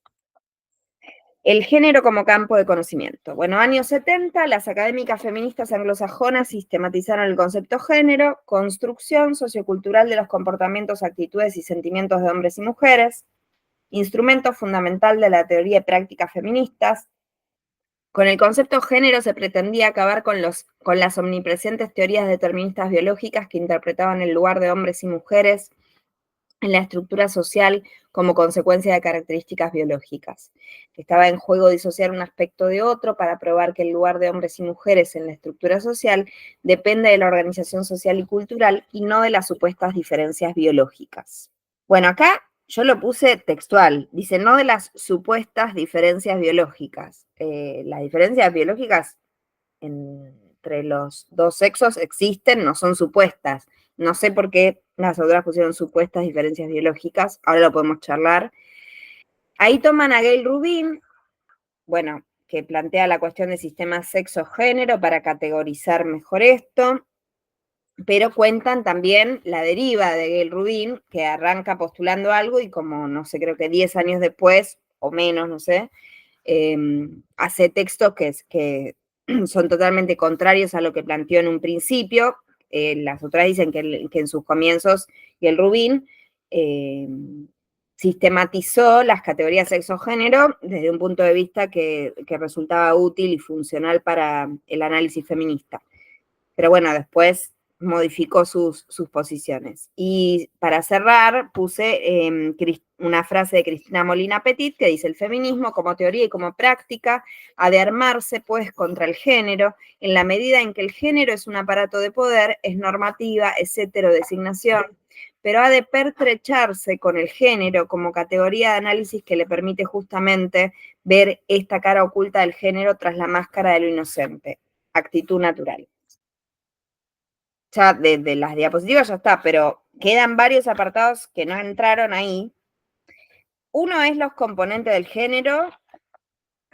El género como campo de conocimiento. Bueno, años 70, las académicas feministas anglosajonas sistematizaron el concepto género, construcción sociocultural de los comportamientos, actitudes y sentimientos de hombres y mujeres, instrumento fundamental de la teoría y práctica feministas. Con el concepto género se pretendía acabar con las omnipresentes teorías deterministas biológicas que interpretaban el lugar de hombres y mujeres en la estructura social como consecuencia de características biológicas. Estaba en juego disociar un aspecto de otro para probar que el lugar de hombres y mujeres en la estructura social depende de la organización social y cultural y no de las supuestas diferencias biológicas. Bueno, acá yo lo puse textual. Dice, no de las supuestas diferencias biológicas. Las diferencias biológicas entre los dos sexos existen, no son supuestas. No sé por qué las autoras pusieron supuestas diferencias biológicas, ahora lo podemos charlar. Ahí toman a Gail Rubin, bueno, que plantea la cuestión de sistema sexo-género para categorizar mejor esto, pero cuentan también la deriva de Gail Rubin, que arranca postulando algo y como, no sé, creo que 10 años después, o menos, no sé, hace textos que son totalmente contrarios a lo que planteó en un principio. Las otras dicen que en sus comienzos Gail Rubin sistematizó las categorías sexo-género desde un punto de vista que resultaba útil y funcional para el análisis feminista. Pero bueno, después modificó sus posiciones. Y para cerrar, puse una frase de Cristina Molina Petit que dice: el feminismo como teoría y como práctica ha de armarse pues contra el género en la medida en que el género es un aparato de poder, es normativa, es heterodesignación, pero ha de pertrecharse con el género como categoría de análisis que le permite justamente ver esta cara oculta del género tras la máscara de lo inocente, actitud natural. Ya de las diapositivas ya está, pero quedan varios apartados que no entraron ahí. Uno es los componentes del género,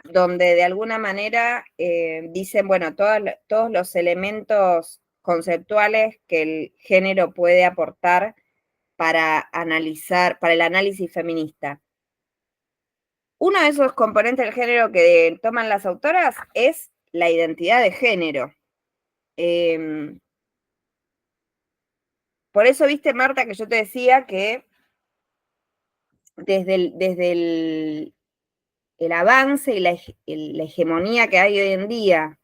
donde de alguna manera dicen, bueno, todos los elementos conceptuales que el género puede aportar para analizar, para el análisis feminista. Uno de esos componentes del género que toman las autoras es la identidad de género. Por eso, viste, Marta, que yo te decía que desde el avance y la hegemonía que hay hoy en día,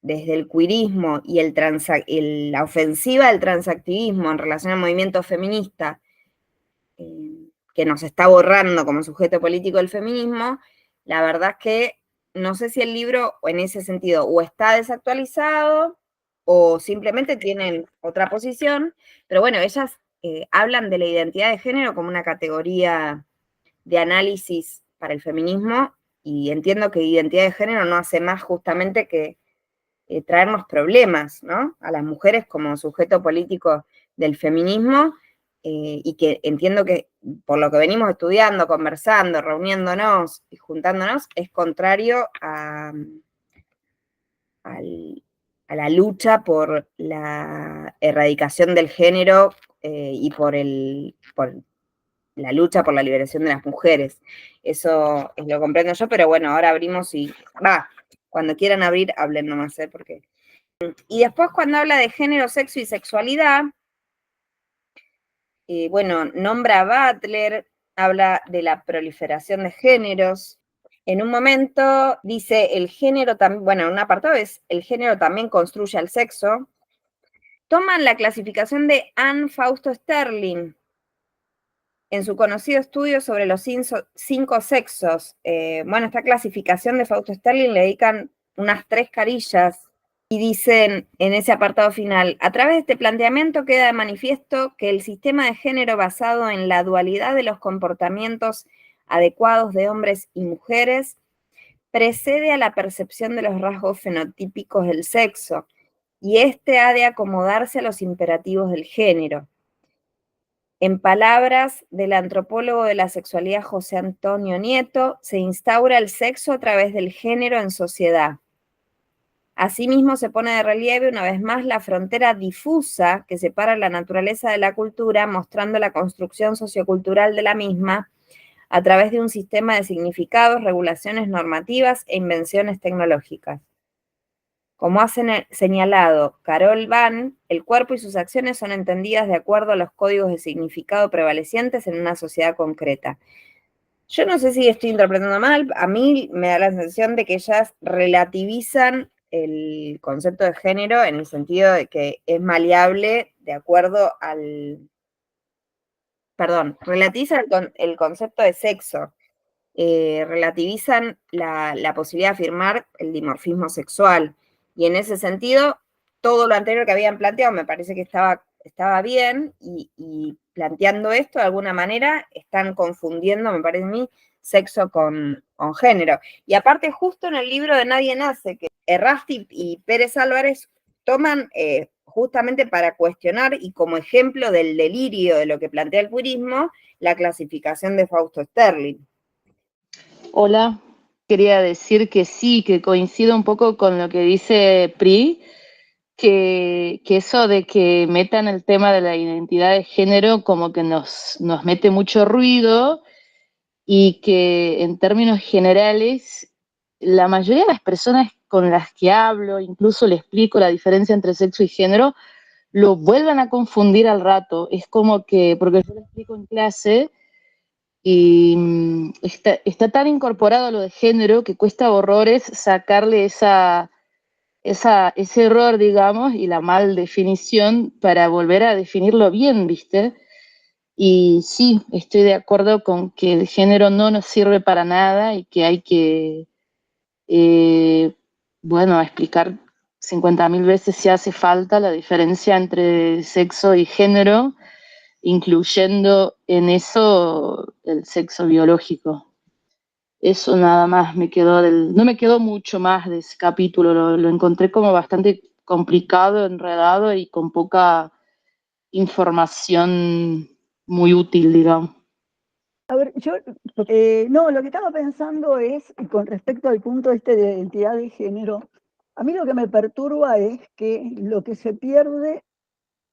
desde el queerismo y la ofensiva del transactivismo en relación al movimiento feminista, que nos está borrando como sujeto político del feminismo, la verdad es que no sé si el libro en ese sentido o está desactualizado o simplemente tienen otra posición, pero bueno, ellas hablan de la identidad de género como una categoría de análisis para el feminismo y entiendo que identidad de género no hace más justamente que traernos problemas, ¿no? A las mujeres como sujeto político del feminismo y que entiendo que por lo que venimos estudiando, conversando, reuniéndonos y juntándonos, es contrario a la lucha por la erradicación del género y por la lucha por la liberación de las mujeres. Eso lo comprendo yo, pero bueno, ahora abrimos y cuando quieran abrir, hablen nomás, porque... Y después cuando habla de género, sexo y sexualidad, bueno, nombra a Butler, habla de la proliferación de géneros. En un momento dice, el género también, bueno, en un apartado es, el género también construye al sexo. Toman la clasificación de Anne Fausto Sterling, en su conocido estudio sobre los 5 sexos. Bueno, esta clasificación de Fausto Sterling le dedican unas 3 carillas y dicen en ese apartado final, a través de este planteamiento queda de manifiesto que el sistema de género basado en la dualidad de los comportamientos adecuados de hombres y mujeres precede a la percepción de los rasgos fenotípicos del sexo y este ha de acomodarse a los imperativos del género. En palabras del antropólogo de la sexualidad José Antonio Nieto, se instaura el sexo a través del género en sociedad. Asimismo, se pone de relieve una vez más la frontera difusa que separa la naturaleza de la cultura, mostrando la construcción sociocultural de la misma a través de un sistema de significados, regulaciones normativas e invenciones tecnológicas. Como ha señalado Carol Van, el cuerpo y sus acciones son entendidas de acuerdo a los códigos de significado prevalecientes en una sociedad concreta. Yo no sé si estoy interpretando mal, a mí me da la sensación de que ellas relativizan el concepto de género en el sentido de que es maleable de acuerdo relativizan el concepto de sexo, relativizan la posibilidad de afirmar el dimorfismo sexual. Y en ese sentido, todo lo anterior que habían planteado me parece que estaba estaba bien, y planteando esto de alguna manera están confundiendo, me parece a mí, sexo con género. Y aparte, justo en el libro de Nadie Nace, que Errasti y Pérez Álvarez toman justamente para cuestionar y como ejemplo del delirio de lo que plantea el queerismo, la clasificación de Fausto Sterling. Hola, quería decir que sí, que coincido un poco con lo que dice Pri, que eso de que metan el tema de la identidad de género como que nos mete mucho ruido y que en términos generales la mayoría de las personas con las que hablo, incluso le explico la diferencia entre sexo y género, lo vuelvan a confundir al rato. Es como que, porque yo lo explico en clase y está tan incorporado a lo de género que cuesta horrores sacarle ese error, digamos, y la mal definición para volver a definirlo bien, ¿viste? Y sí, estoy de acuerdo con que el género no nos sirve para nada y que hay que, eh, bueno, explicar 50.000 veces si hace falta la diferencia entre sexo y género, incluyendo en eso el sexo biológico. Eso nada más me quedó no me quedó mucho más de ese capítulo, lo encontré como bastante complicado, enredado y con poca información muy útil, digamos. A ver, yo, no, lo que estaba pensando es, con respecto al punto este de identidad de género, a mí lo que me perturba es que lo que se pierde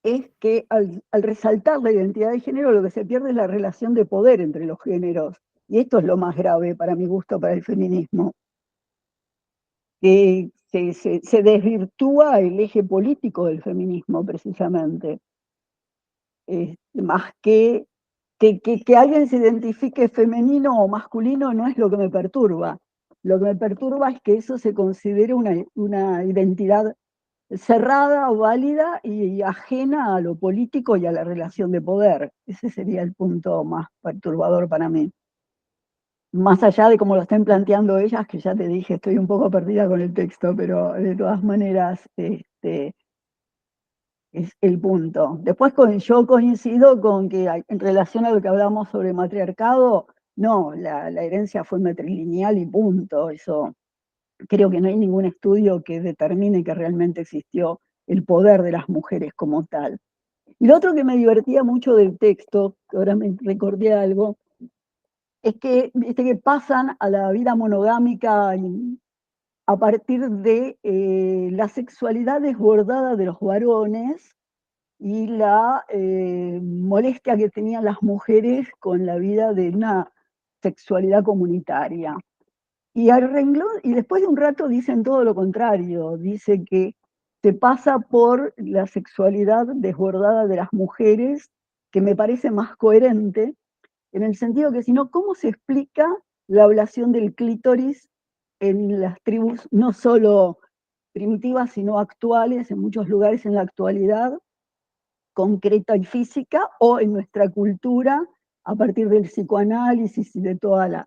es que al resaltar la identidad de género, lo que se pierde es la relación de poder entre los géneros. Y esto es lo más grave para mi gusto, para el feminismo, que se desvirtúa el eje político del feminismo, precisamente. Más que alguien se identifique femenino o masculino no es lo que me perturba. Lo que me perturba es que eso se considere una identidad cerrada, válida y ajena a lo político y a la relación de poder. Ese sería el punto más perturbador para mí. Más allá de cómo lo estén planteando ellas, que ya te dije, estoy un poco perdida con el texto, pero de todas maneras es el punto. Después yo coincido con que en relación a lo que hablamos sobre matriarcado, no, la herencia fue matrilineal y punto. Eso creo que no hay ningún estudio que determine que realmente existió el poder de las mujeres como tal. Y lo otro que me divertía mucho del texto, que ahora me recordé algo, es que, viste, que pasan a la vida monogámica a partir de la sexualidad desbordada de los varones y la molestia que tenían las mujeres con la vida de una sexualidad comunitaria. Y al renglón, y después de un rato dicen todo lo contrario, dice que se pasa por la sexualidad desbordada de las mujeres, que me parece más coherente, en el sentido que si no, ¿cómo se explica la ablación del clítoris en las tribus, no solo primitivas, sino actuales, en muchos lugares en la actualidad, concreta y física, o en nuestra cultura, a partir del psicoanálisis y de toda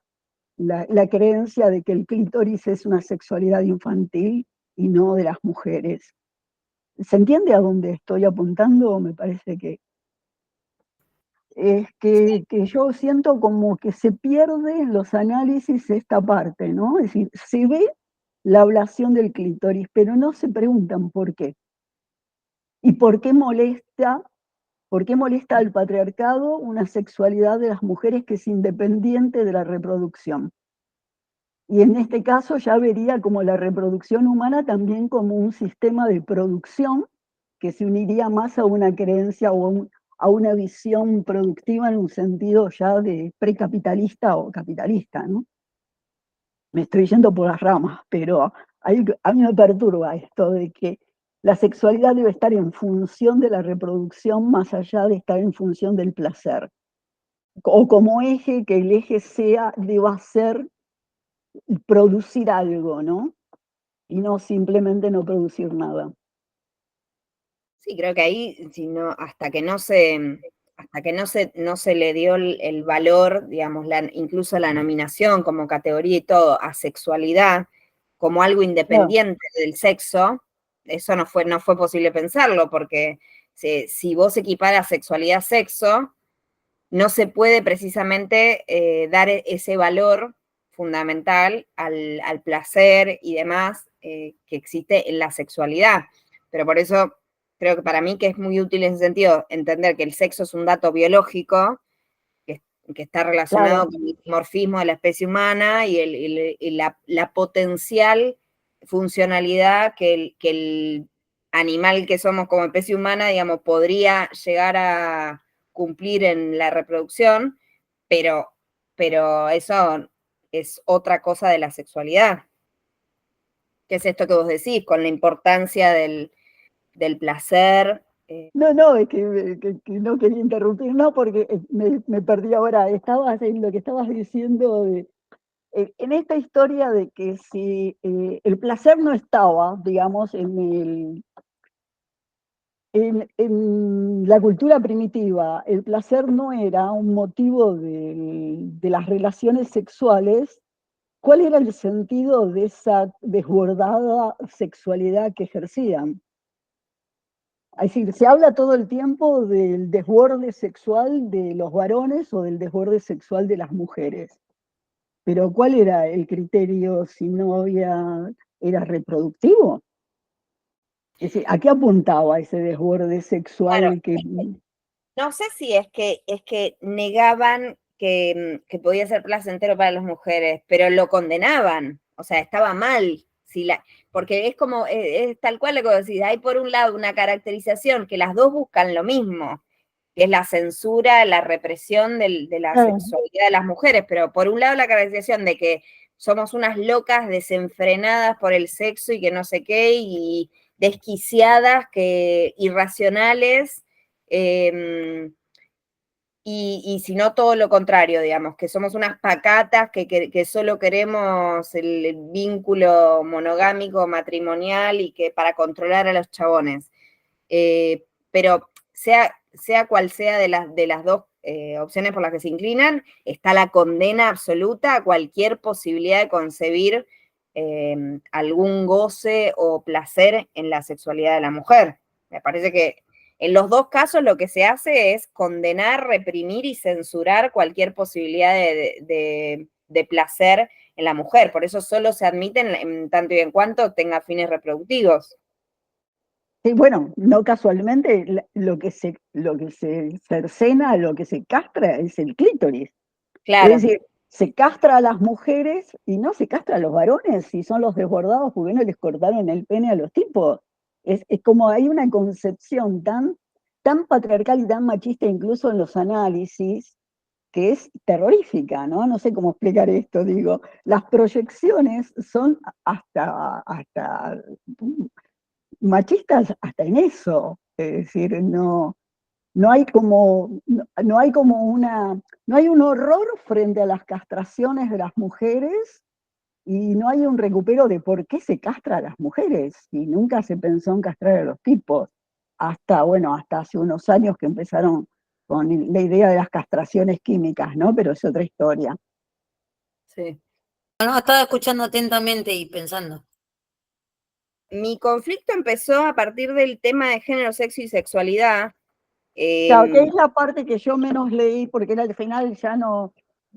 la creencia de que el clítoris es una sexualidad infantil y no de las mujeres? ¿Se entiende a dónde estoy apuntando? Me parece que es que yo siento como que se pierde en los análisis esta parte, ¿no? Es decir, se ve la ablación del clítoris, pero no se preguntan por qué. ¿Y por qué molesta al patriarcado una sexualidad de las mujeres que es independiente de la reproducción? Y en este caso ya vería como la reproducción humana también como un sistema de producción que se uniría más a una creencia o a una visión productiva en un sentido ya de precapitalista o capitalista, ¿no? Me estoy yendo por las ramas, pero a mí me perturba esto de que la sexualidad debe estar en función de la reproducción más allá de estar en función del placer. O como eje, que el eje deba ser producir algo, ¿no? Y no simplemente no producir nada. Sí, creo que ahí, si no, no se le dio el valor, digamos, incluso la nominación como categoría y todo, a sexualidad, como algo Claro. independiente del sexo, eso no fue posible pensarlo, porque si vos equiparas sexualidad a sexo, no se puede precisamente dar ese valor fundamental al placer y demás que existe en la sexualidad. Pero por eso creo que para mí que es muy útil en ese sentido entender que el sexo es un dato biológico que está relacionado con el dimorfismo de la especie humana y la potencial funcionalidad que el animal que somos como especie humana, digamos, podría llegar a cumplir en la reproducción, pero eso es otra cosa de la sexualidad. ¿Qué es esto que vos decís? Con la importancia del placer. No, es que no quería interrumpir, no, porque me perdí ahora. Estabas en lo que estabas diciendo en esta historia de que si el placer no estaba, digamos, en la cultura primitiva, el placer no era un motivo de las relaciones sexuales, ¿cuál era el sentido de esa desbordada sexualidad que ejercían? Es decir, se habla todo el tiempo del desborde sexual de los varones o del desborde sexual de las mujeres. Pero ¿cuál era el criterio si no era reproductivo? Es decir, ¿a qué apuntaba ese desborde sexual Claro, que... no sé si es que negaban que podía ser placentero para las mujeres, pero lo condenaban, o sea, estaba mal. Porque es como, es tal cual lo que decís, hay por un lado una caracterización que las dos buscan lo mismo, que es la censura, la represión de la sexualidad de las mujeres, pero por un lado la caracterización de que somos unas locas desenfrenadas por el sexo y que no sé qué, y desquiciadas, irracionales, y si no todo lo contrario, digamos, que somos unas pacatas que solo queremos el vínculo monogámico, matrimonial y que para controlar a los chabones. Pero sea cual sea de las dos opciones por las que se inclinan, está la condena absoluta a cualquier posibilidad de concebir algún goce o placer en la sexualidad de la mujer. Me parece que en los dos casos lo que se hace es condenar, reprimir y censurar cualquier posibilidad de placer en la mujer. Por eso solo se admiten en tanto y en cuanto tenga fines reproductivos. Sí, bueno, no casualmente lo que se cercena, lo que se castra es el clítoris. Claro. Es decir, se castra a las mujeres y no se castra a los varones, si son los desbordados, porque no les cortaron el pene a los tipos. Es como hay una concepción tan patriarcal y tan machista incluso en los análisis, que es terrorífica, ¿no? No sé cómo explicar esto, digo. Las proyecciones son hasta machistas hasta en eso. Es decir, no hay como, no hay como no hay un horror frente a las castraciones de las mujeres y no hay un recupero de por qué se castra a las mujeres y nunca se pensó en castrar a los tipos. Hasta hace unos años que empezaron con la idea de las castraciones químicas, ¿no? Pero es otra historia. Sí. No, estaba escuchando atentamente y pensando. Mi conflicto empezó a partir del tema de género, sexo y sexualidad. Claro, que es la parte que yo menos leí porque era al final ya no.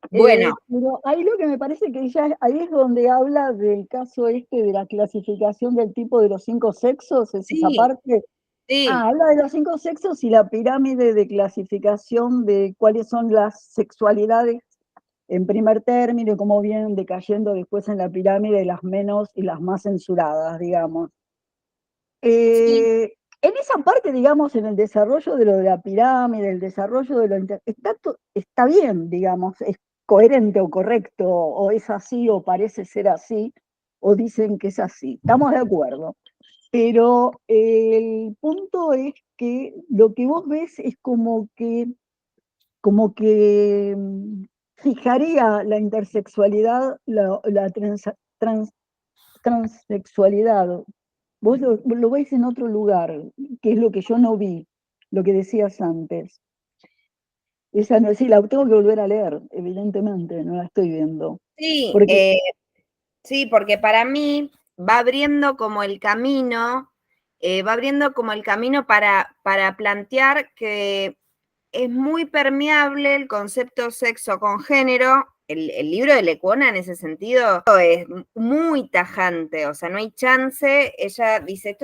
Bueno. Pero ahí lo que me parece que ya ahí es donde habla del caso de la clasificación del tipo de los 5 sexos, es esa parte. Sí. Habla de los 5 sexos y la pirámide de clasificación de cuáles son las sexualidades en primer término y cómo vienen decayendo después en la pirámide las menos y las más censuradas, digamos. En esa parte, digamos, en el desarrollo de lo de la pirámide, el desarrollo de lo está bien, digamos, es coherente o correcto, o es así, o parece ser así, o dicen que es así. Estamos de acuerdo. Pero el punto es que lo que vos ves es como que fijaría la intersexualidad, la transexualidad. Vos lo ves en otro lugar, que es lo que yo no vi, lo que decías antes. Esa no, sí, la tengo que volver a leer, evidentemente, no la estoy viendo. Sí, Porque, sí, porque para mí va abriendo como el camino va abriendo como el camino para plantear que es muy permeable el concepto sexo con género. El libro de Lecuona en ese sentido es muy tajante, o sea, no hay chance. Ella dice,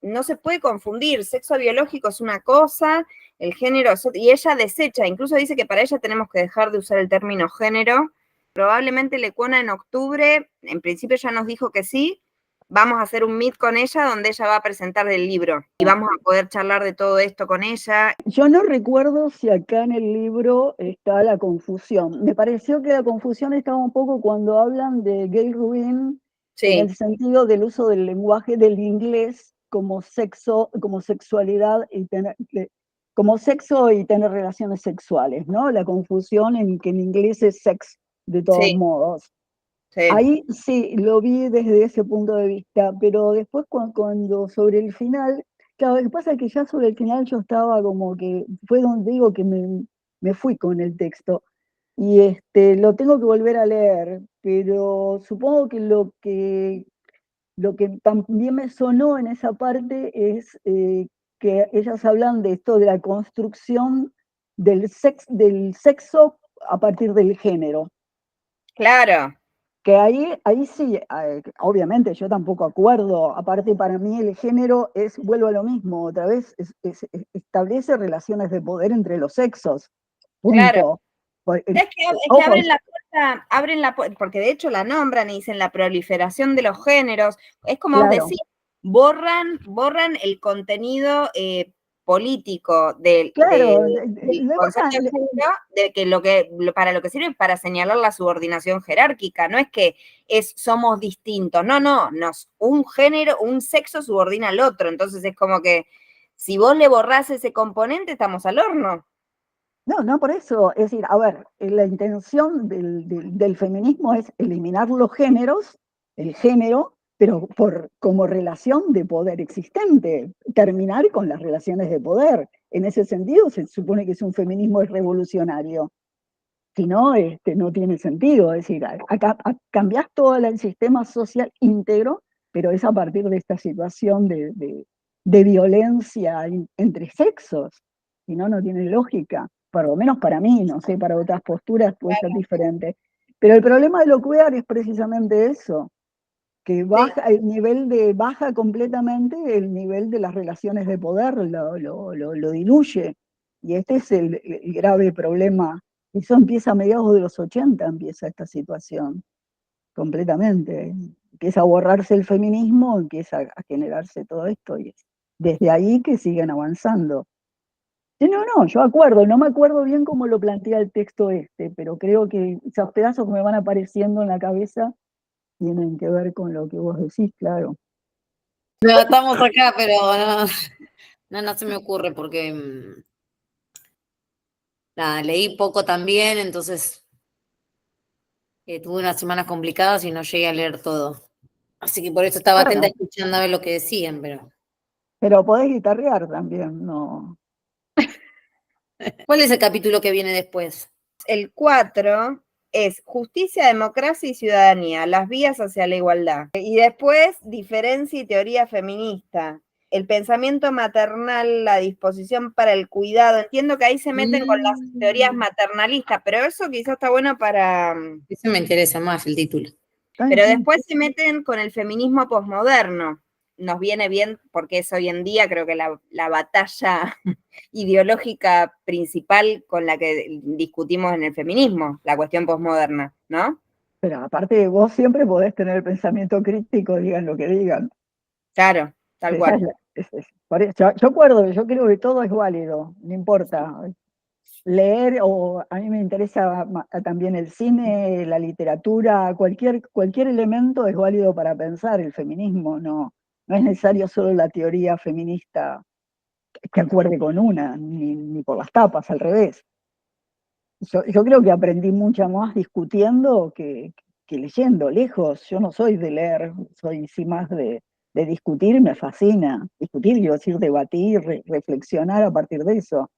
no se puede confundir, sexo biológico es una cosa, el género es otra, y ella desecha, incluso dice que para ella tenemos que dejar de usar el término género. Probablemente Lecuona en octubre, en principio ya nos dijo que sí, vamos a hacer un meet con ella donde ella va a presentar el libro y vamos a poder charlar de todo esto con ella. Yo no recuerdo si acá en el libro está la confusión. Me pareció que la confusión estaba un poco cuando hablan de Gayle Rubin, en el sentido del uso del lenguaje del inglés como sexo, como sexualidad y como sexo y tener relaciones sexuales, ¿no? La confusión en que en inglés es sex de todos modos. Sí. Ahí sí, lo vi desde ese punto de vista, pero después cuando sobre el final, claro, lo que pasa es que ya sobre el final yo estaba como que, fue donde digo que me fui con el texto, y lo tengo que volver a leer, pero supongo que lo que también me sonó en esa parte es que ellas hablan de esto de la construcción del sexo a partir del género. Claro. Que ahí sí, obviamente yo tampoco acuerdo, aparte para mí el género vuelvo a lo mismo, otra vez, establece relaciones de poder entre los sexos, punto. Claro. Es que abren la puerta, porque de hecho la nombran y dicen la proliferación de los géneros, es como vos decís, borran el contenido político del concepto de género, de que para lo que sirve es para señalar la subordinación jerárquica, no es que somos distintos, no, un género, un sexo subordina al otro, entonces es como que si vos le borrás ese componente, estamos al horno. No, por eso, es decir, a ver, la intención del feminismo es eliminar los géneros, el género, pero como relación de poder existente, terminar con las relaciones de poder. En ese sentido se supone que es un feminismo revolucionario. Si no, no tiene sentido. Es decir, acá cambiás todo el sistema social íntegro, pero es a partir de esta situación de violencia entre sexos. Si no, no tiene lógica. Por lo menos para mí, no sé, para otras posturas puede ser diferente. Pero el problema de lo queer es precisamente eso, que baja completamente el nivel de las relaciones de poder, lo diluye. Y este es el grave problema. Eso empieza a mediados de los 80, empieza esta situación, completamente. Empieza a borrarse el feminismo, empieza a generarse todo esto, y es desde ahí que siguen avanzando. No, yo no me acuerdo bien cómo lo plantea el texto pero creo que esos pedazos que me van apareciendo en la cabeza tienen que ver con lo que vos decís, claro. No, estamos acá, pero no se me ocurre porque nada, leí poco también, entonces tuve unas semanas complicadas y no llegué a leer todo. Así que por eso estaba atenta escuchando a ver lo que decían, pero. Pero podés guitarrear también, ¿no? ¿Cuál es el capítulo que viene después? El 4 es justicia, democracia y ciudadanía, las vías hacia la igualdad. Y después, diferencia y teoría feminista. El pensamiento maternal, la disposición para el cuidado. Entiendo que ahí se meten con las teorías maternalistas, pero eso quizás está bueno para. Ese me interesa más, el título. Pero después se meten con el feminismo posmoderno. Nos viene bien porque es hoy en día, creo que la batalla ideológica principal con la que discutimos en el feminismo, la cuestión posmoderna, ¿no? Pero aparte vos siempre podés tener el pensamiento crítico, digan lo que digan. Claro, tal cual. Yo acuerdo, yo creo que todo es válido, no importa. Leer, o a mí me interesa también el cine, la literatura, cualquier elemento es válido para pensar. El feminismo no es necesario solo la teoría feminista que acuerde con una, ni por las tapas, al revés. Yo creo que aprendí mucho más discutiendo que leyendo, lejos. Yo no soy de leer, soy sí más de discutir, me fascina. Discutir, quiero decir, debatir, reflexionar a partir de eso.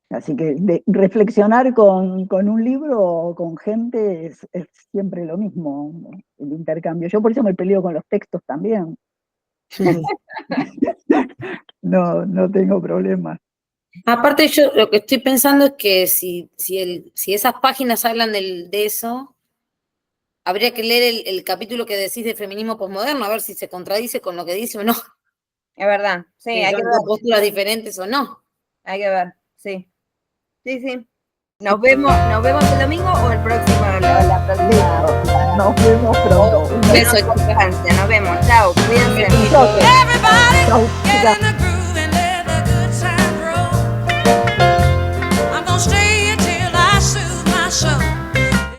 Así que reflexionar con un libro o con gente es siempre lo mismo, el intercambio. Yo por eso me peleo con los textos también. No tengo problema. Aparte, yo lo que estoy pensando es que si esas páginas hablan de eso, habría que leer el capítulo que decís de feminismo posmoderno, a ver si se contradice con lo que dice o no. Es verdad, sí, Si hay que son ver. posturas diferentes o no. Hay que ver, sí. Sí. Nos vemos el domingo o el próximo, la próxima. Nos vemos pronto. Nos vemos, chao, cuídense. Chao, chicas.